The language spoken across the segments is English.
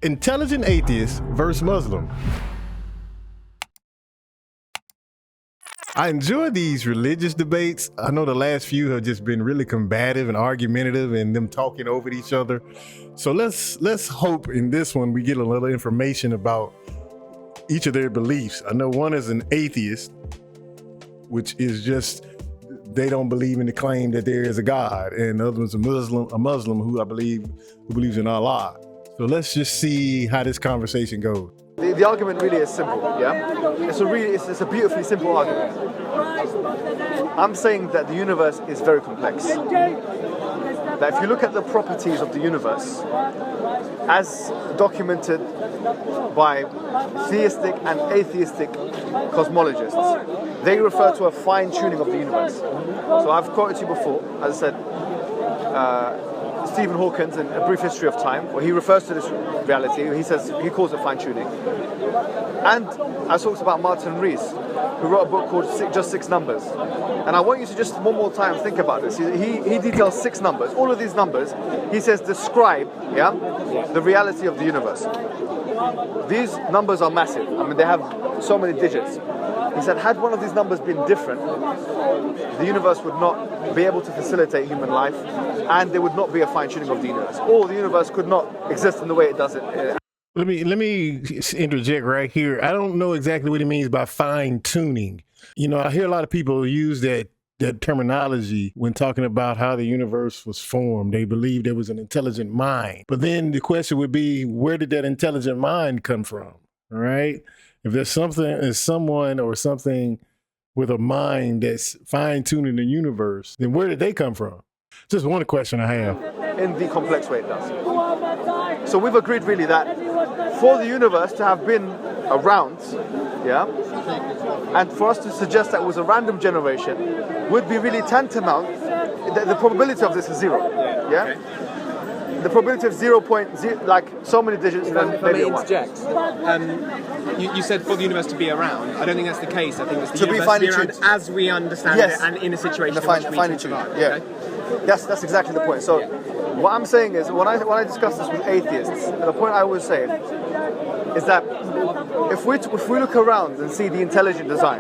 Intelligent atheist versus Muslim. I enjoy these religious debates. I know the last few have just been really combative and argumentative and them talking over each other. So let's hope in this one we get a little information about each of their beliefs. I know one is an atheist, which is just they don't believe in the claim that there is a God, and the other one's a Muslim who believes in Allah. So let's just see how this conversation goes. The argument really is simple, yeah? It's a beautifully simple argument. I'm saying that the universe is very complex. That if you look at the properties of the universe, as documented by theistic and atheistic cosmologists, they refer to a fine-tuning of the universe. So I've quoted to you before, as I said, Stephen Hawkins in A Brief History of Time, where he refers to this reality, he calls it fine-tuning. And I talked about Martin Rees, who wrote a book called Just Six Numbers. And I want you to just one more time think about this. He details 6 numbers. All of these numbers, he says, describe the reality of the universe. These numbers are massive. I mean, they have so many digits. He said, had one of these numbers been different, the universe would not be able to facilitate human life, and there would not be a fine-tuning of the universe. Or the universe could not exist in the way it does. Let me interject right here. I don't know exactly what he means by fine-tuning. You know, I hear a lot of people use that terminology when talking about how the universe was formed. They believe there was an intelligent mind. But then the question would be, where did that intelligent mind come from? All right? If there's someone or something with a mind that's fine-tuning the universe, then where did they come from? Just one question I have. In the complex way it does. So we've agreed really that for the universe to have been around, and for us to suggest that it was a random generation would be really tantamount. The probability of this is 0. Yeah. The probability of 0.0, like so many digits. Let me interject. You said for the universe to be around. I don't think that's the case. I think it's the universe to be around as we understand it, and in a situation in which we can survive. Yeah, that's exactly the point. So what I'm saying is, when I discuss this with atheists, the point I always say is that if we look around and see the intelligent design,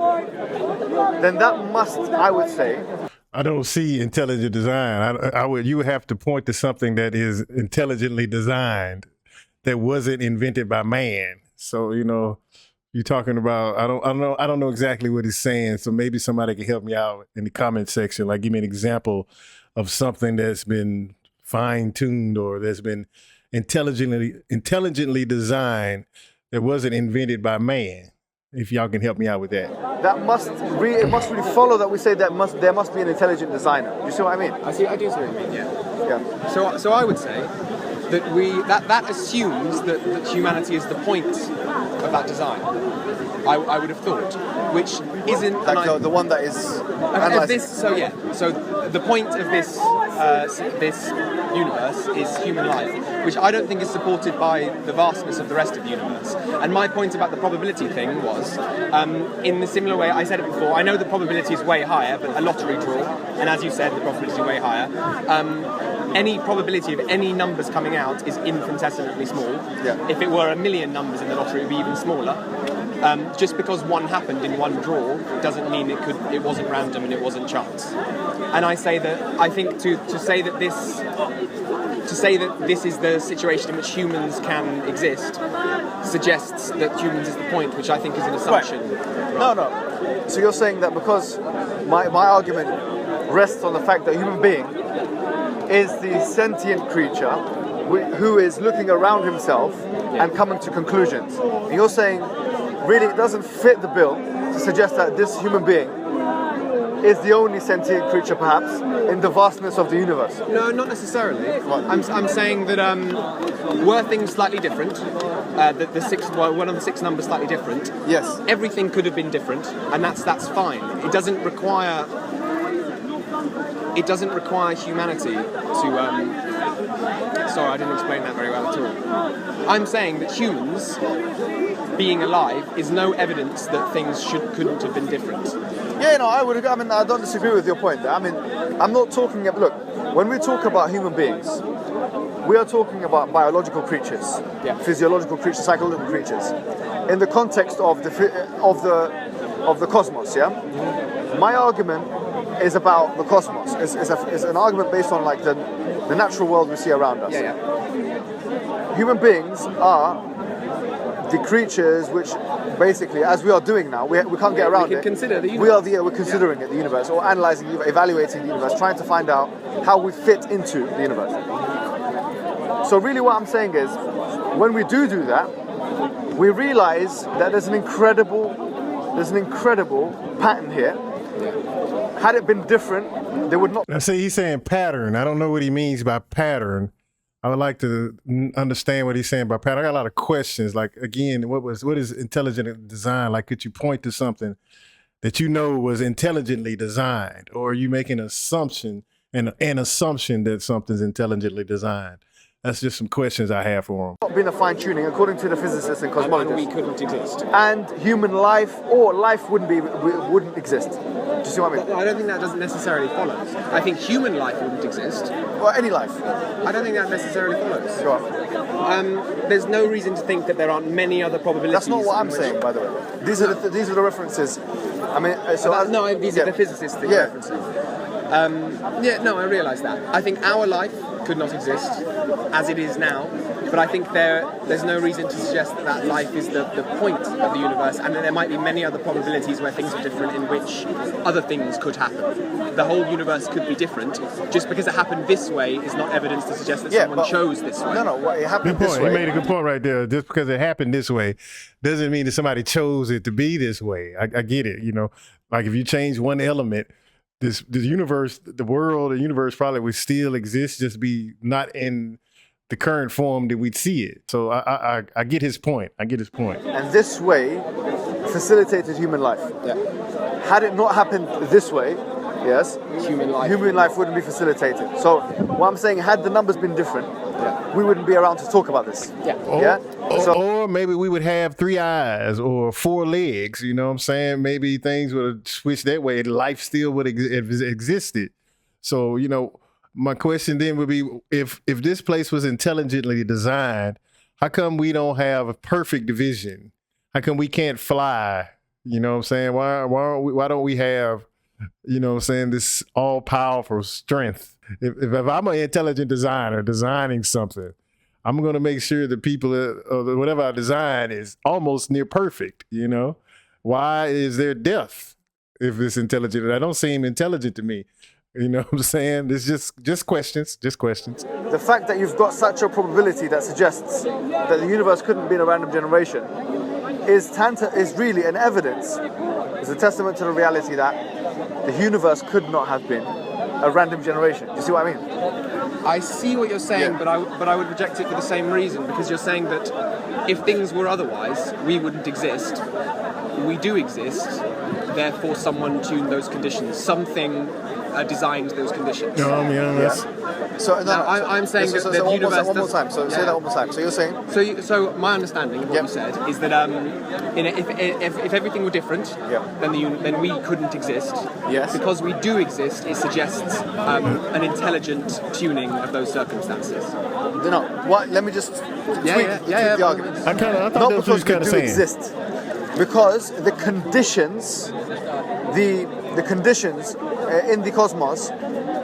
then that must, I would say. I don't see intelligent design. You would have to point to something that is intelligently designed that wasn't invented by man. So, you know, you're talking about, I don't know exactly what he's saying. So maybe somebody can help me out in the comment section. Like, give me an example of something that's been fine-tuned or that's been intelligently designed that wasn't invented by man. If y'all can help me out with that. It must really follow that we say there must be an intelligent designer. Do you see what I mean? I do see what you mean. Yeah. So I would say that that assumes that humanity is the point of that design. I would have thought, which isn't like the one that is So the point of this universe is human life, which I don't think is supported by the vastness of the rest of the universe. And my point about the probability thing was, in the similar way, I said it before, I know the probability is way higher, but a lottery draw, and as you said, the probability is way higher. Any probability of any numbers coming out is infinitesimally small. Yeah. If it were 1 million numbers in the lottery, it would be even smaller. Just because one happened in one draw doesn't mean it wasn't random and it wasn't chance. And I say that I think to say that this is the situation in which humans can exist suggests that humans is the point, which I think is an assumption. Right. No. So you're saying that because my argument rests on the fact that a human being is the sentient creature who is looking around himself and coming to conclusions. And you're saying really it doesn't fit the bill to suggest that this human being is the only sentient creature perhaps in the vastness of the universe. No, not necessarily. I'm saying that were things slightly different, one of the 6 numbers slightly different, yes, everything could have been different, and that's fine. It doesn't require humanity to sorry, I didn't explain that very well at all. I'm saying that humans being alive is no evidence that things couldn't have been different. Yeah, no, I don't disagree with your point there. I mean, I'm not talking about, look, when we talk about human beings, we are talking about biological creatures, physiological creatures, psychological creatures, in the context of the cosmos. Yeah, my argument is about the cosmos. It's an argument based on like the natural world we see around us. Human beings are the creatures which, basically, as we are doing now, we can't get around it. Consider the universe. We're considering it, the universe, or analysing, evaluating the universe, trying to find out how we fit into the universe. So really what I'm saying is, when we do that, we realise that there's an incredible pattern here. Had it been different, there would not. Now, see, he's saying pattern. I don't know what he means by pattern. I would like to understand what he's saying by pattern. I got a lot of questions. Like, again, what is intelligent design? Like, could you point to something that you know was intelligently designed, or are you making an assumption that something's intelligently designed? That's just some questions I have for him. Not been a fine-tuning, according to the physicists and cosmologists. And we couldn't exist. And human life or life wouldn't exist. Do you see what I mean? Well, I don't think that doesn't necessarily follow. I think human life wouldn't exist. Well, any life. I don't think that necessarily follows. Go on. There's no reason to think that there aren't many other probabilities. That's not what I'm saying, by the way. These are the references. I mean, so these are the physicists that you're referencing. I realise that. I think our life could not exist as it is now, but I think there's no reason to suggest that life is the point of the universe, and that there might be many other probabilities where things are different, in which other things could happen. The whole universe could be different. Just because it happened this way is not evidence to suggest that someone chose this way. No, it happened this way. He made a good point right there. Just because it happened this way doesn't mean that somebody chose it to be this way. I get it, like if you change one element, the universe, the world, the universe probably would still exist, just be not in the current form that we'd see it. So I get his point. And this way facilitated human life. Yeah. Had it not happened this way, yes, human life wouldn't be facilitated. So what I'm saying, had the numbers been different, we wouldn't be around to talk about this. Or maybe we would have 3 eyes or 4 legs, you know what I'm saying? Maybe things would have switched that way. Life still would have existed. So, my question then would be, if this place was intelligently designed, how come we don't have a perfect vision? How come we can't fly? You know what I'm saying? Why don't we have, this all-powerful strength? If I'm an intelligent designer designing something, I'm going to make sure the people, whatever I design is almost near perfect, Why is there death if it's intelligent? That don't seem intelligent to me. You know what I'm saying? It's just questions. The fact that you've got such a probability that suggests that the universe couldn't be in a random generation is really an evidence. It's a testament to the reality that the universe could not have been a random generation. Do you see what I mean? I see what you're saying, but I would reject it for the same reason, because you're saying that if things were otherwise, we wouldn't exist. We do exist, therefore someone tuned those conditions. Something designed those conditions. So I'm saying that the universe. One more time. So say that one more time. So you're saying. So my understanding of what you said is that if everything were different, then we couldn't exist. Yes. Because we do exist, it suggests an intelligent tuning of those circumstances. No. What? Let me just tweak the argument. I thought not that's what he's kind of saying. Exist, because the conditions, the conditions in the cosmos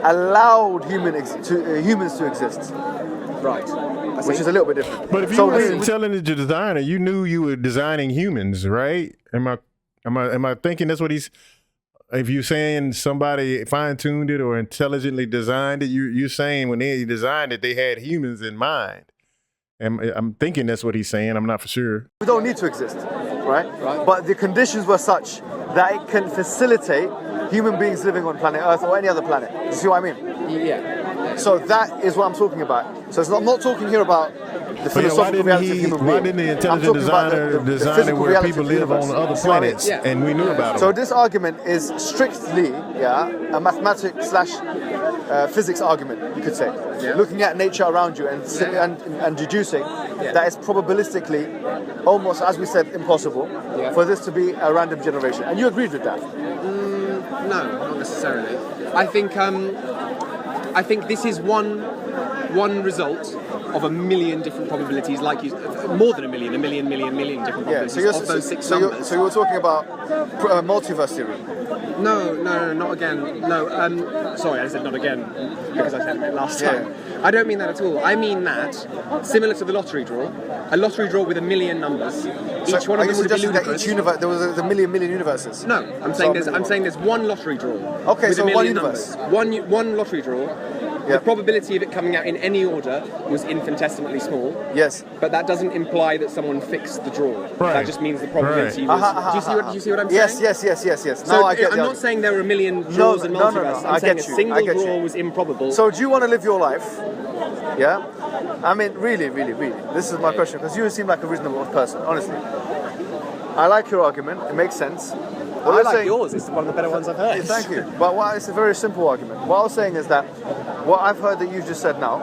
allowed humans to exist. Right. Which is a little bit different. But if you were an intelligent designer, you knew you were designing humans, right? Am I thinking that's what he's? If you're saying somebody fine-tuned it or intelligently designed it, you're saying when they designed it, they had humans in mind. I'm thinking that's what he's saying. I'm not for sure. We don't need to exist, right? But the conditions were such that it can facilitate human beings living on planet Earth or any other planet. Do you see what I mean? Yeah. So that is what I'm talking about. So I'm not talking here about the philosophical reality of human beings. Why didn't the intelligent designer design it where people live on other planets and we knew about it? So this argument is strictly a mathematics / physics argument, you could say. Yeah. Looking at nature around you and deducing that it's probabilistically almost, as we said, impossible for this to be a random generation. And you agreed with that? No, not necessarily. I think this is one result of a million different probabilities, like you, more than a million different probabilities of those six numbers. So you were talking about multiverse theory. No, not again. No, sorry, I said not again because I said it last time. I don't mean that at all. I mean that, similar to the lottery draw, a lottery draw with a million numbers, each one of them would be ludicrous. Each universe, there was a million universes? No, I'm saying there's one lottery draw. Okay, with so a million one universe. Numbers. One lottery draw. The probability of it coming out in any order was infinitesimally small. Yes. But that doesn't imply that someone fixed the draw. Right. That just means the probability was... Do you see what I'm saying? Yes. So I get I'm not saying there were a million draws in multiverse. I'm saying a single draw was improbable. So do you want to live your life? Yeah? I mean, really. This is my question, because you seem like a reasonable person, honestly. I like your argument. It makes sense. I like yours. It's one of the better ones I've heard. Thank you. But it's a very simple argument. What I was saying is that what I've heard that you just said now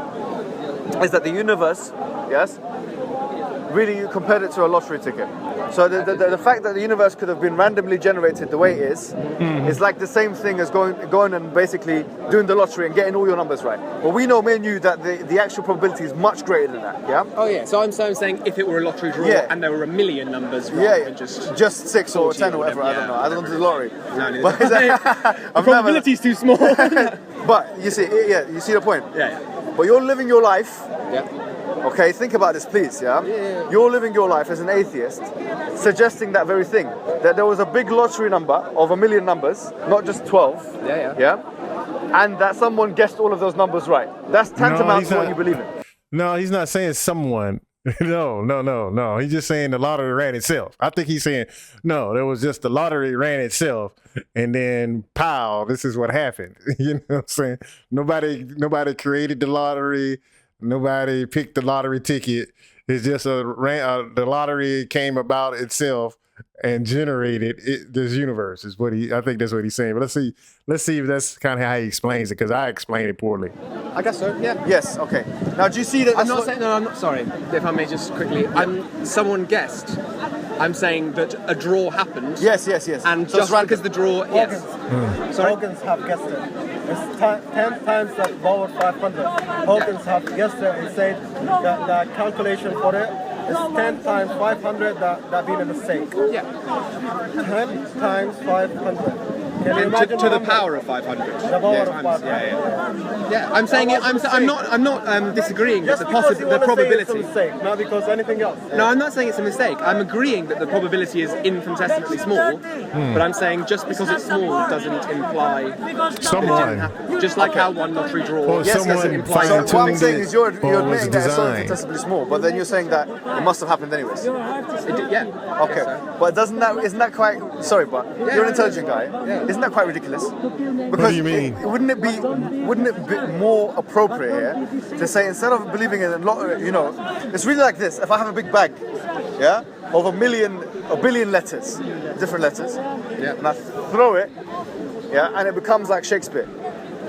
is that the universe, yes, really you compared it to a lottery ticket. So the fact that the universe could have been randomly generated the way it is like the same thing as going and basically doing the lottery and getting all your numbers right. Well, we know, me and you, that the actual probability is much greater than that, yeah? Oh, yeah. So I'm saying if it were a lottery draw and there were a million numbers rather than just 6 or 10 or whatever, I don't know. I don't do the lottery. No, the probability's too small. But you see the point? Yeah. But you're living your life. Yeah. Okay, think about this, please, yeah? You're living your life as an atheist, suggesting that very thing, that there was a big lottery number of a million numbers, not just 12, yeah? And that someone guessed all of those numbers right. That's tantamount to what you believe in. No, he's not saying someone. No. He's just saying the lottery ran itself. I think he's saying, no, there was just the lottery ran itself, and then pow, this is what happened. You know what I'm saying? Nobody created the lottery. Nobody picked the lottery ticket. It's just the lottery came about itself and generated this universe. I think that's what he's saying. But let's see if that's kind of how he explains it, because I explained it poorly. I guess so. Yeah. Yes. Okay. Now, do you see that? I'm not sorry. If I may just quickly, someone guessed. I'm saying that a draw happened. Yes. And so just because the draw, Sorry. Hawkins have guessed it. It's 10 times the power 500. Hawkins have guessed it and said that the calculation for it is 10 times 500 that being a mistake. Yeah. 10 times 500. Can you imagine to the power of 500. The power of 500. Yeah. I'm saying it. I'm not disagreeing that the probability. It's a mistake, not because anything else. No, I'm not saying it's a mistake. I'm agreeing that the probability is infinitesimally small, but I'm saying just because it's small doesn't imply Someone. Just like how one lottery draw. Or someone What I'm saying is you're was admitting that it's so designed. infinitesimally small, but then you're saying that it must have happened anyways. Yeah. Okay, but isn't that quite? Sorry, but you're an intelligent guy. Isn't that quite ridiculous? Because What do you mean? Wouldn't it be more appropriate here to say, instead of believing in a lot, it's really like this. If I have a big bag, of a billion letters, different letters, and I throw it, and it becomes like Shakespeare.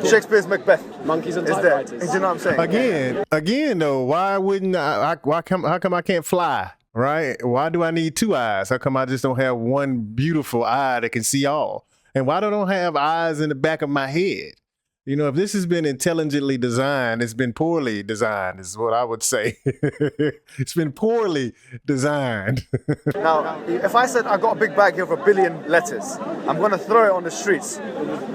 Shakespeare's Macbeth. Monkeys and is there. typewriters. Do you know what I'm saying? Again though, why wouldn't how come I can't fly? Right? Why do I need two eyes? How come I just don't have one beautiful eye that can see all? And why don't I have eyes in the back of my head? You know, if this has been intelligently designed, it's been poorly designed, is what I would say. It's been poorly designed. Now, if I said I got a big bag here of a billion letters, I'm going to throw it on the streets.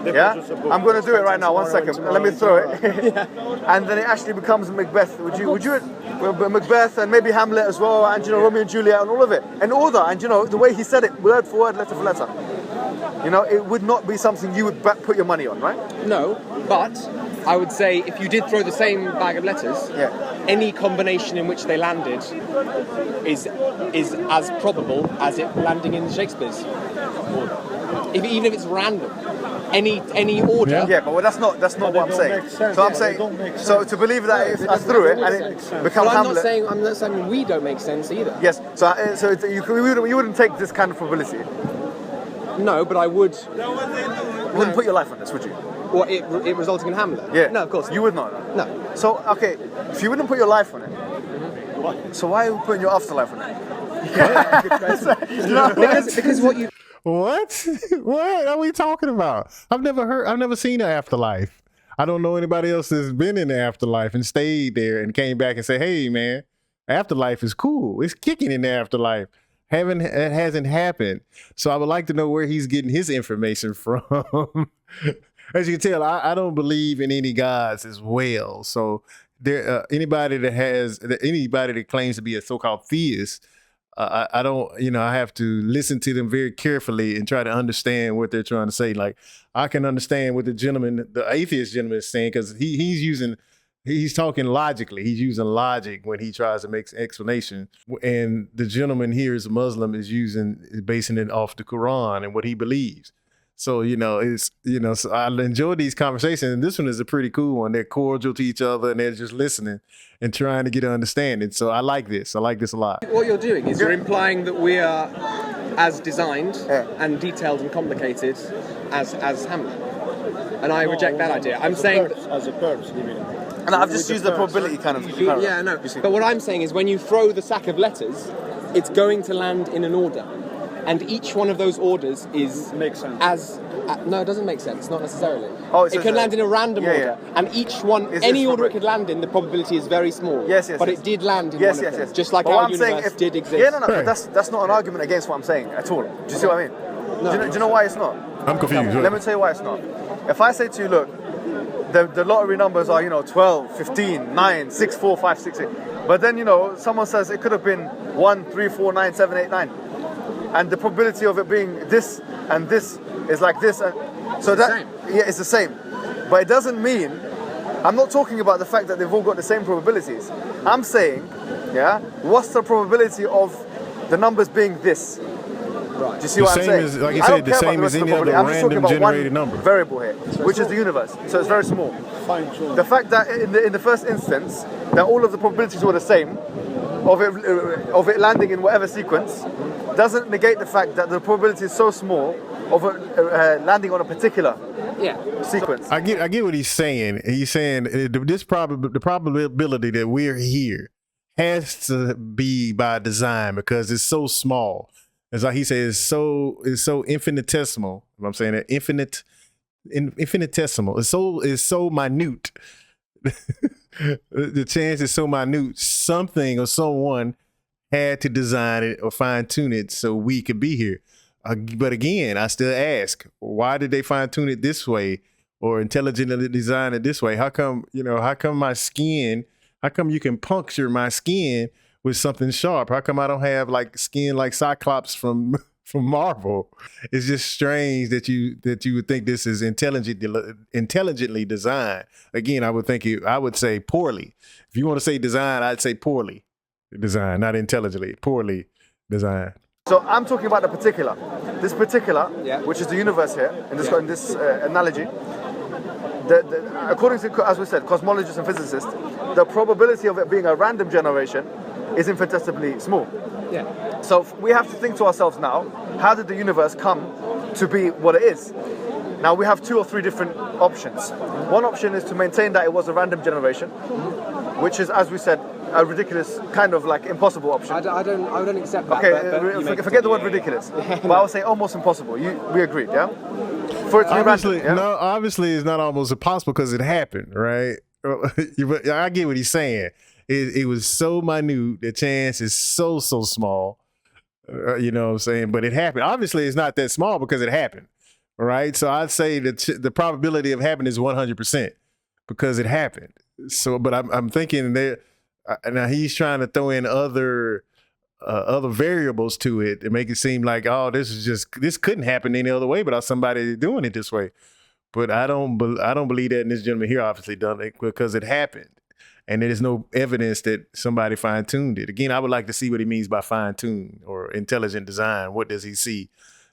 Yeah? I'm going to do it right now. 1 second. Let me throw it. And then it actually becomes Macbeth. Would you Macbeth and maybe Hamlet as well, and Romeo and Juliet and all of it. And order, and the way he said it, word for word, letter for letter. It would not be something you would put your money on, right? No, but I would say if you did throw the same bag of letters, any combination in which they landed is as probable as it landing in Shakespeare's order. Even if it's random, any order. Yeah, but that's not what I'm saying. So I'm saying, so to believe that if I threw it and it becomes Hamlet. I'm not saying we don't make sense either. Yes. So you wouldn't take this kind of probability. No, but I would. You wouldn't put your life on this, would you? What, it resulting in Hamlet? Yeah. No, of course. You would not. No. So, okay, if you wouldn't put your life on it, so why are you putting your afterlife on it? because what you. What? What are we talking about? I've never seen an afterlife. I don't know anybody else that's been in the afterlife and stayed there and came back and said, hey, man, afterlife is cool. It's kicking in the afterlife. It hasn't happened. So I would like to know where he's getting his information from. As you can tell, I don't believe in any gods as well. So there, anybody that claims to be a so-called theist, I don't, I have to listen to them very carefully and try to understand what they're trying to say. Like, I can understand what the atheist gentleman is saying, because he's talking logically. He's using logic when he tries to make an explanation. And the gentleman here is a Muslim, is basing it off the Quran and what he believes. So, so I enjoy these conversations. And this one is a pretty cool one. They're cordial to each other and they're just listening and trying to get an understanding. So I like this. I like this a lot. What you're doing is you're implying that we are as designed and detailed and complicated as Hamlet. And I reject that idea. I'm saying as a curse, you mean? And I've just used the probability kind of. Yeah, no. But what I'm saying is when you throw the sack of letters, it's going to land in an order. And each one of those orders makes sense. No, it doesn't make sense, not necessarily. Oh, it can land in a random order. Yeah. And each one, any order it could land in, the probability is very small. Yes. But it did land in one of them. Just like our universe did exist. Yeah, no, that's not an argument against what I'm saying at all. Do you see what I mean? No, do you know why it's not? I'm confused. Let me tell you why it's not. If I say to you, look, the lottery numbers are, 12, 15, 9, 6, 4, 5, 6, 8. But then, someone says it could have been 1, 3, 4, 9, 7, 8, 9. And the probability of it being this and this is like this. So that, yeah, it's the same. But it doesn't mean, I'm not talking about the fact that they've all got the same probabilities. I'm saying, what's the probability of the numbers being this? Right. Do you see what I'm saying? Like you said, the same as any other random generated number. Variable here, which is the universe. So it's very small. The fact that in the first instance, that all of the probabilities were the same, of it landing in whatever sequence, doesn't negate the fact that the probability is so small of it landing on a particular sequence. I get what he's saying. He's saying the probability that we're here has to be by design because it's so small. It's like he says, it's so infinitesimal. I'm saying that infinitesimal. It's so minute. The chance is so minute. Something or someone had to design it or fine tune it so we could be here. But again, I still ask, why did they fine tune it this way or intelligently design it this way? How come my skin? How come you can puncture my skin with something sharp? How come I don't have like skin like Cyclops from Marvel? It's just strange that you would think this is intelligently designed. Again, I would say poorly. If you want to say design, I'd say poorly designed, not intelligently, poorly designed. So I'm talking about this particular, which is the universe here, in this analogy. According to, as we said, cosmologists and physicists, the probability of it being a random generation is infinitesimally small. Yeah. So we have to think to ourselves now, how did the universe come to be what it is? Now we have 2 or 3 different options. One option is to maintain that it was a random generation, which is, as we said, a ridiculous, kind of like impossible option. I don't accept that. Okay, forget the word ridiculous. But I would say almost impossible. We agreed, yeah? For it to be Obviously, random, no, obviously it's not almost impossible because it happened, right? I get what he's saying. It was so minute. The chance is so small. You know what I'm saying? But it happened. Obviously, it's not that small because it happened, right? So I'd say that the probability of happening is 100% because it happened. So, but I'm thinking that now he's trying to throw in other variables to it to make it seem like, oh, this couldn't happen any other way without somebody doing it this way. But I don't believe that, and this gentleman here obviously done it because it happened. And there's no evidence that somebody fine-tuned it. Again, I would like to see what he means by fine-tune or intelligent design. What does he see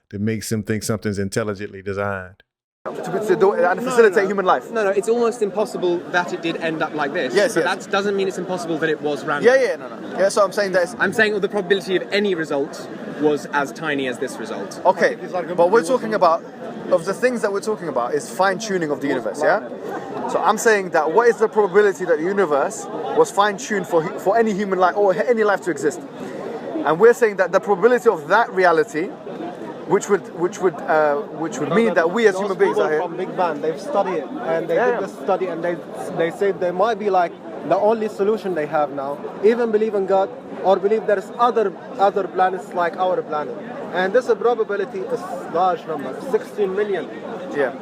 that makes him think something's intelligently designed? And facilitate human life. No, it's almost impossible that it did end up like this. Yes. That doesn't mean it's impossible that it was random. No. Yeah, so I'm saying that I'm saying the probability of any result was as tiny as this result. Okay, but we're talking about, of the things that we're talking about is fine-tuning of the universe, yeah? So I'm saying that what is the probability that the universe was fine-tuned for any human life or any life to exist? And we're saying that the probability of that reality which would mean that we as Those human beings people are here. from Big Bang, they've studied it, and they did this study, and they said there might be like the only solution they have now, even believe in God or believe there is other planets like our planet, and this probability is large number, 16 million. Yeah.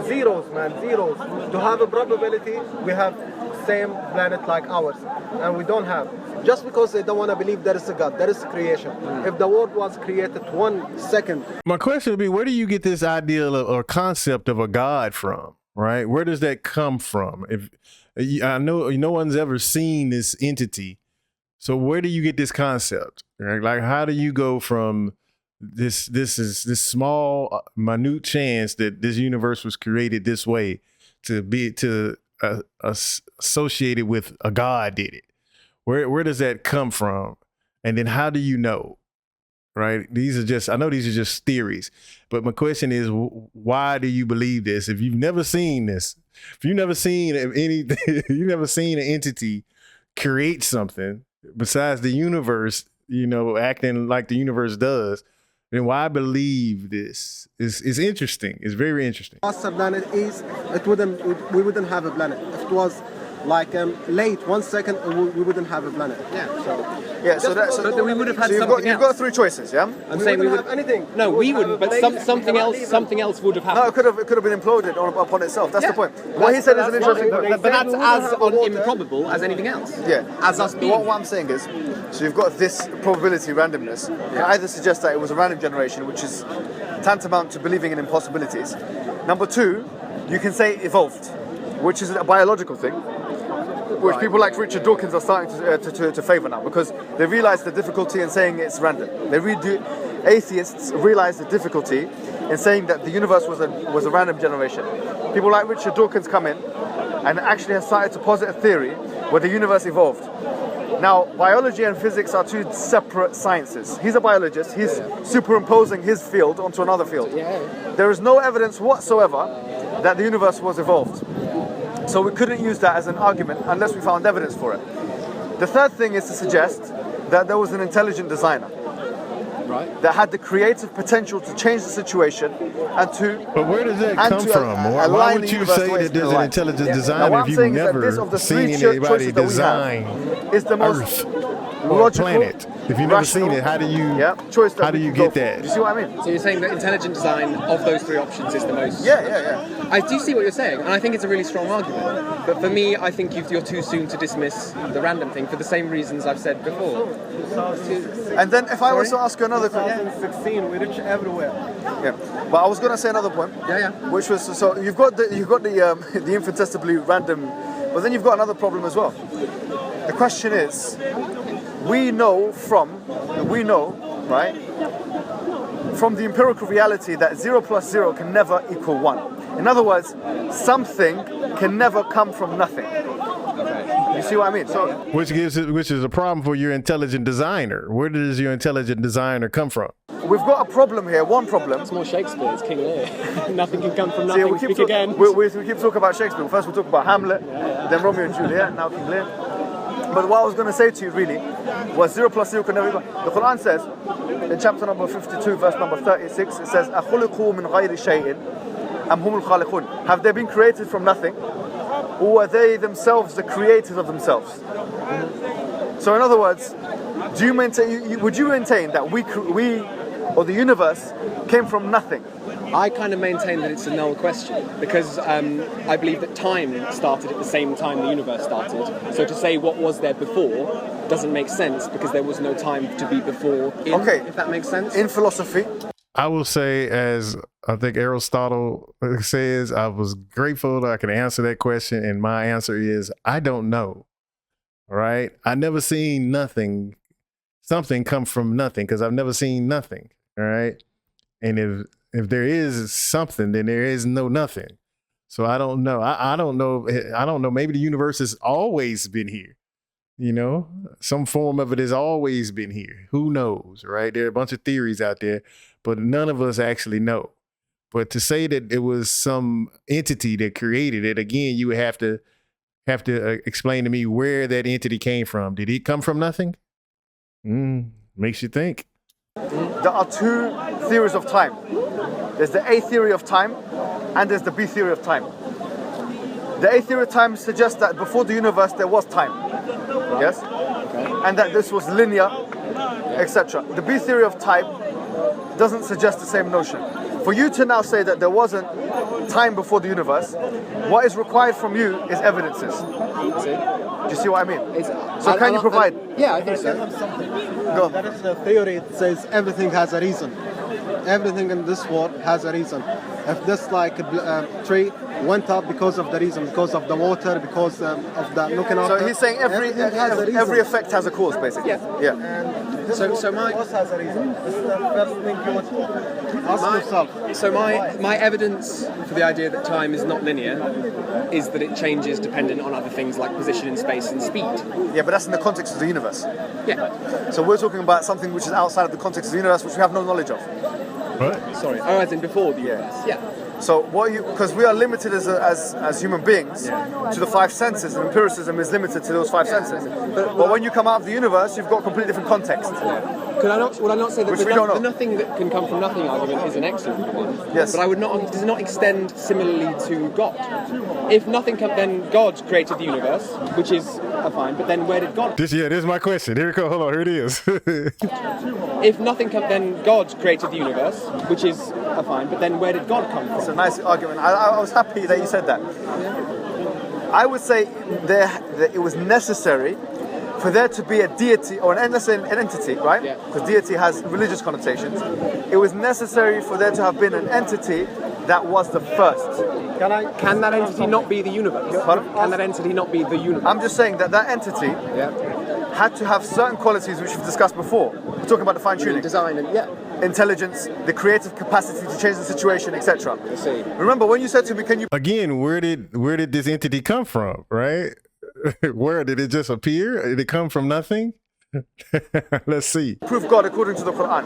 Zeros, man, zeros. To have a probability, we have same planet like ours, and we don't have. Just because they don't want to believe there is a God, there is creation. If the world was created 1 second. My question would be, where do you get this idea or concept of a God from, right? Where does that come from? If I know no one's ever seen this entity, so where do you get this concept? Right? Like, how do you go from this small, minute chance that this universe was created this way to associated with a God did it? Where does that come from? And then how do you know? Right? I know these are just theories, but my question is, why do you believe this? If you've never seen this, if you've never seen anything, you've never seen an entity create something besides the universe, acting like the universe does, then why believe this? It's interesting. It's very interesting. Us a planet is, we wouldn't have a planet. If it was like late 1 second, we wouldn't have a planet. But then we would have had So something you've else. got three choices, yeah? I'm saying we wouldn't would have anything. No, we would wouldn't. have But a laser, something else would have happened. No, it could have been imploded upon itself. That's the point. What he said is an interesting point. But that's as improbable as anything else. Yeah. As us being. What I'm saying is, so you've got this probability randomness. You can either suggest that it was a random generation, which is tantamount to believing in impossibilities. Number two, you can say evolved, which is a biological thing, which people like Richard Dawkins are starting to favour now, because they realise the difficulty in saying it's random. Atheists realise the difficulty in saying that the universe was a random generation. People like Richard Dawkins come in and actually have started to posit a theory where the universe evolved. Now, biology and physics are two separate sciences. He's a biologist. He's superimposing his field onto another field. There is no evidence whatsoever that the universe was evolved. So we couldn't use that as an argument unless we found evidence for it. The third thing is to suggest that there was an intelligent designer that had the creative potential to change the situation and to. But where does that come from? Why would you say that there's an intelligent designer if you've never seen anybody design is the most Earth or logical, planet? If you've never seen it, how do you get that? Do you see what I mean? So you're saying that intelligent design of those three options is the most... Yeah. I do see what you're saying, and I think it's a really strong argument. But for me, I think you're too soon to dismiss the random thing for the same reasons I've said before. And then if I was to ask you another question... 2016, we reach everywhere. Yeah, but I was going to say another point. Which was, so you've got the infinitesimally random, but then you've got another problem as well. The question is, we know, right, from the empirical reality that 0 plus 0 can never equal 1. In other words, something can never come from nothing. You see what I mean? So, which is a problem for your intelligent designer. Where does your intelligent designer come from? we've got a problem here, one problem. It's more Shakespeare, it's King Lear. Nothing can come from See, nothing, speak again. We keep talking about Shakespeare. First we'll talk about Hamlet, then Romeo and Juliet, now King Lear. But what I was going to say to you really was 0 plus 0 can never equal. The Quran says, in chapter number 52, verse number 36, it says, أَخُلِقُوا مِنْ غَيْرِ شَيْءٍ أَمْ هُمُ الْخَالِقُونَ. Have they been created from nothing? Or are they themselves the creators of themselves? So in other words, do you maintain, would you maintain that we or the universe came from nothing? I kind of maintain that it's a null question because I believe that time started at the same time the universe started. So to say what was there before doesn't make sense because there was no time to be before if that makes sense. In philosophy, I will say, as I think Aristotle says, I was grateful that I could answer that question, and my answer is I don't know. All right, I never seen something come from nothing because I've never seen nothing. All right, and if there is something, then there is no nothing. So I don't know. I don't know. I don't know. Maybe the universe has always been here. You know, some form of it has always been here. Who knows, right? There are a bunch of theories out there, but none of us actually know. But to say that it was some entity that created it, again, you would have to explain to me where that entity came from. Did it come from nothing? Makes you think. there are two theories of time. There's the A theory of time, and there's the B theory of time. The A theory of time suggests that before the universe there was time, yes, and that this was linear, etc. The B theory of time doesn't suggest the same notion. For you to now say that there wasn't time before the universe, what is required from you is evidences. Do you see what I mean? So can you provide? Yeah, I think so. Go. That is the theory that says everything has a reason. Everything in this world has a reason. If this tree went up because of the reason, because of the water, because of the looking after. So he's saying every effect has a cause, basically. Yeah. Yeah. So my cause has a reason. This is the first thing you would ask yourself. So my evidence for the idea that time is not linear is that it changes dependent on other things like position in space and speed. Yeah, but that's in the context of the universe. Yeah. So we're talking about something which is outside of the context of the universe, which we have no knowledge of. What? Sorry. Oh, as in before the universe. Yeah. So because we are limited as human beings to the five senses, and empiricism is limited to those five senses. But when you come out of the universe, you've got a completely different context. Would I not say that Which we don't know. the nothing that can come from nothing argument is an excellent one? Yes. But does not extend similarly to God. If nothing can, then God created the universe, which is fine. But then where did God? This is my question. Here we go. Hold on. Here it is. If nothing can, then God created the universe, which is fine. But then where did God come from? It's a nice argument. I was happy that you said that. I would say that it was necessary for there to be a deity or an entity, right? Because deity has religious connotations. It was necessary for there to have been an entity that was the first. Can that entity not be the universe? Pardon? Can that entity not be the universe? I'm just saying that entity had to have certain qualities which we've discussed before. We're talking about the fine-tuning. Design and Intelligence, the creative capacity to change the situation, etc. I see. Remember when you said to me, can you Again, where did this entity come from, right? Where did it just appear? Did it come from nothing? Let's see. prove God according to the Quran?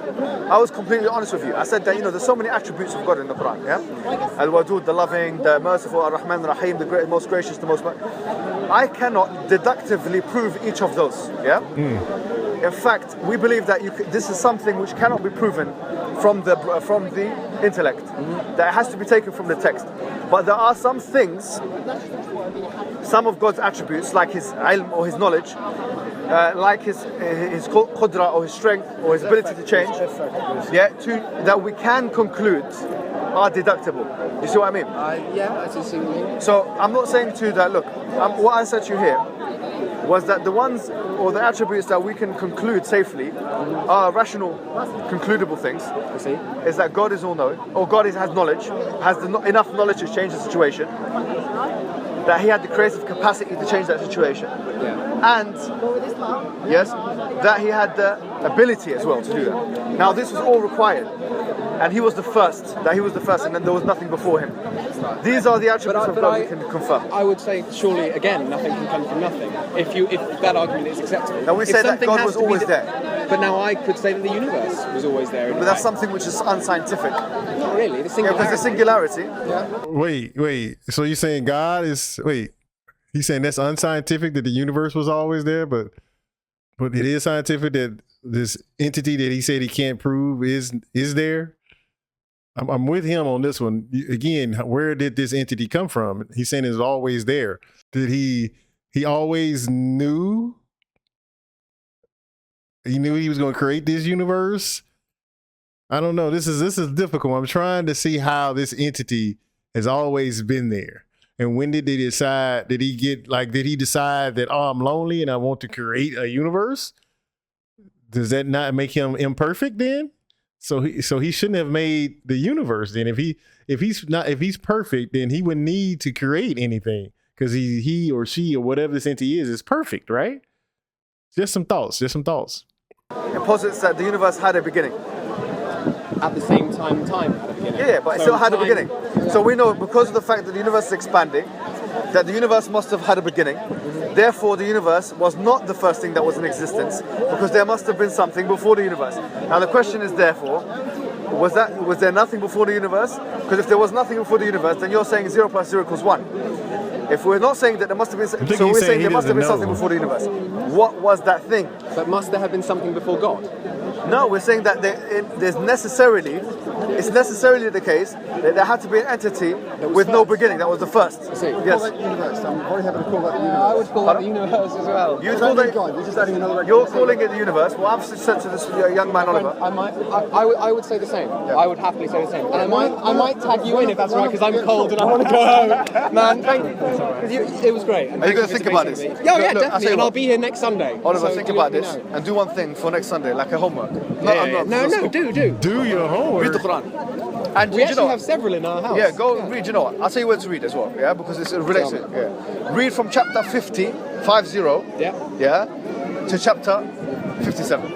I was completely honest with you. I said that, there's so many attributes of God in the Quran, Al-Wadud, the loving, the merciful, Ar-Rahman, Rahim, the great, most gracious, the most... I cannot deductively prove each of those, In fact, we believe that this is something which cannot be proven from the intellect. That it has to be taken from the text. But there are some things, some of God's attributes, like his ilm or his knowledge, like his qudra or his strength or his ability to change, that we can conclude are deductible. You see what I mean? I see what you mean. So I'm not saying to you that, look, what I said to you here was that the ones or the attributes that we can conclude safely are rational, concludable things. Is that God is all-knowing, or God has knowledge, has enough knowledge to change the situation, that he had the creative capacity to change that situation, and yes, that he had the ability as well to do that. Now this was all required, and he was the first, and then there was nothing before him. These are the attributes of God we can confirm. I would say, surely, again, nothing can come from nothing. If that argument is acceptable. Now we say that God was always there. But now I could say that the universe was always there. But that's something which is unscientific. Not really. Because the singularity. Wait. So you're saying God is... Wait. He's saying that's unscientific, that the universe was always there, but it is scientific that this entity that he said he can't prove is there? I'm with him on this one. Again, where did this entity come from? He's saying it's always there. Did he always knew? He knew he was going to create this universe? I don't know. This is difficult. I'm trying to see how this entity has always been there. And when did they decide? Did he decide that, I'm lonely and I want to create a universe? Does that not make him imperfect then? So he shouldn't have made the universe then. If he's perfect, then he wouldn't need to create anything, because he or she or whatever this entity is perfect, right? Just some thoughts. It posits that the universe had a beginning. At the same time had a beginning. Yeah, but it still had a beginning. So we know, because of the fact that the universe is expanding, that the universe must have had a beginning. Therefore, the universe was not the first thing that was in existence, because there must have been something before the universe. Now the question is, therefore, was there nothing before the universe? Because if there was nothing before the universe, then you're saying 0 + 0 = 1. If we're not saying that there must have been, so we're saying there must have been something before the universe. What was that thing? But must there have been something before God? No, we're saying that it's necessarily the case that there had to be an entity with no beginning. That was the first. Yes. I'm very happy to call that the universe. I would call that the universe as well. You call it, God, we're just adding another you're calling it the universe. Well, I've said to this young man Oliver. I would say the same. I would happily say the same. And I might tag you in if that's right, because I'm cold and I want to go home. Man, thank you. It was great. Are you going to think about this? Yeah, definitely. And I'll be here next Sunday. Oliver, think about this and do one thing for next Sunday, like a homework. No, do. Do your homework. Read the Quran. And We actually have several in our house. Yeah, go read. You know what? I'll tell you where to read as well. Yeah, because it's related. Yeah. Read from chapter 50. Yeah. To chapter 57.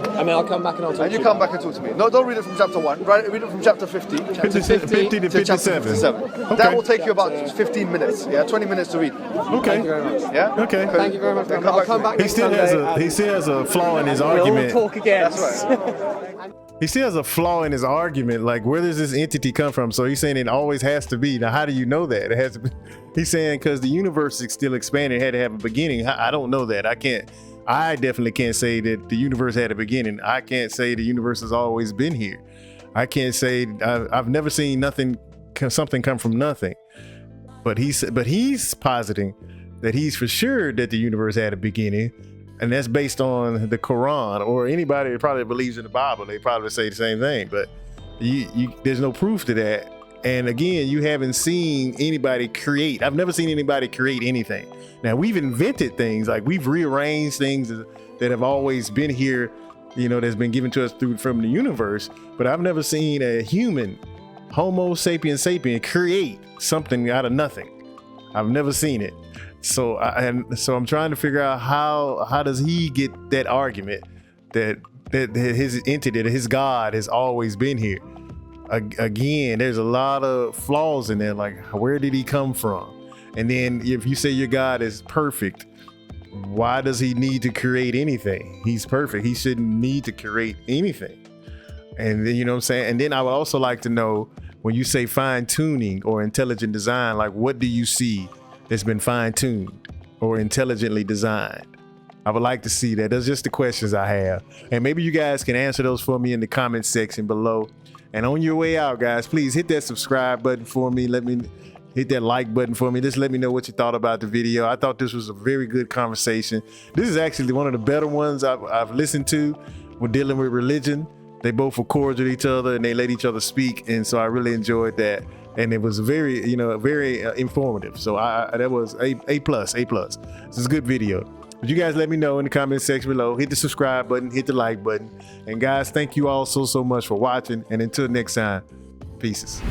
I mean, I'll come back and I'll talk to you. And you come back and talk to me. No, don't read it from chapter 1. Read it from chapter 50. 50 to 57. Okay. That will take you about 15 minutes. Yeah, 20 minutes to read. Okay. Thank you very much. Yeah. Okay. Thank you very much. I'll come back He next still Sunday. has a flaw in his We'll argument. talk again. That's right. He still has a flaw in his argument. Like, where does this entity come from? So he's saying it always has to be. Now, how do you know that? It has to be. He's saying because the universe is still expanding, it had to have a beginning. I don't know that. I definitely can't say that the universe had a beginning. I can't say the universe has always been here. I can't say I've never seen something come from nothing. But he's positing that he's for sure that the universe had a beginning. And that's based on the Quran, or anybody that probably believes in the Bible. They probably say the same thing, but there's no proof to that. And again, you haven't seen anybody create. I've never seen anybody create anything. Now, we've invented things, like we've rearranged things that have always been here, that's been given to us from the universe. But I've never seen a human, Homo sapiens sapien, create something out of nothing. I've never seen it. So I'm trying to figure out how does he get that argument that his entity, that his God has always been here. Again, there's a lot of flaws in there. Like, where did he come from? And then if you say your God is perfect, why does he need to create anything? He's perfect. He shouldn't need to create anything. And then, you know what I'm saying? And then I would also like to know, when you say fine tuning or intelligent design, like, what do you see that's been fine-tuned or intelligently designed? I would like to see that. Those are just the questions I have. And maybe you guys can answer those for me in the comment section below. And on your way out, guys, please hit that subscribe button for me. Let me hit that like button for me. Just let me know what you thought about the video. I thought this was a very good conversation. This is actually one of the better ones I've listened to with dealing with religion. They both were cordial to each other and they let each other speak. And so I really enjoyed that. And it was very informative. So that was A plus. This is a good video. But you guys let me know in the comment section below. Hit the subscribe button, hit the like button. And guys, thank you all so much for watching. And until next time, peace.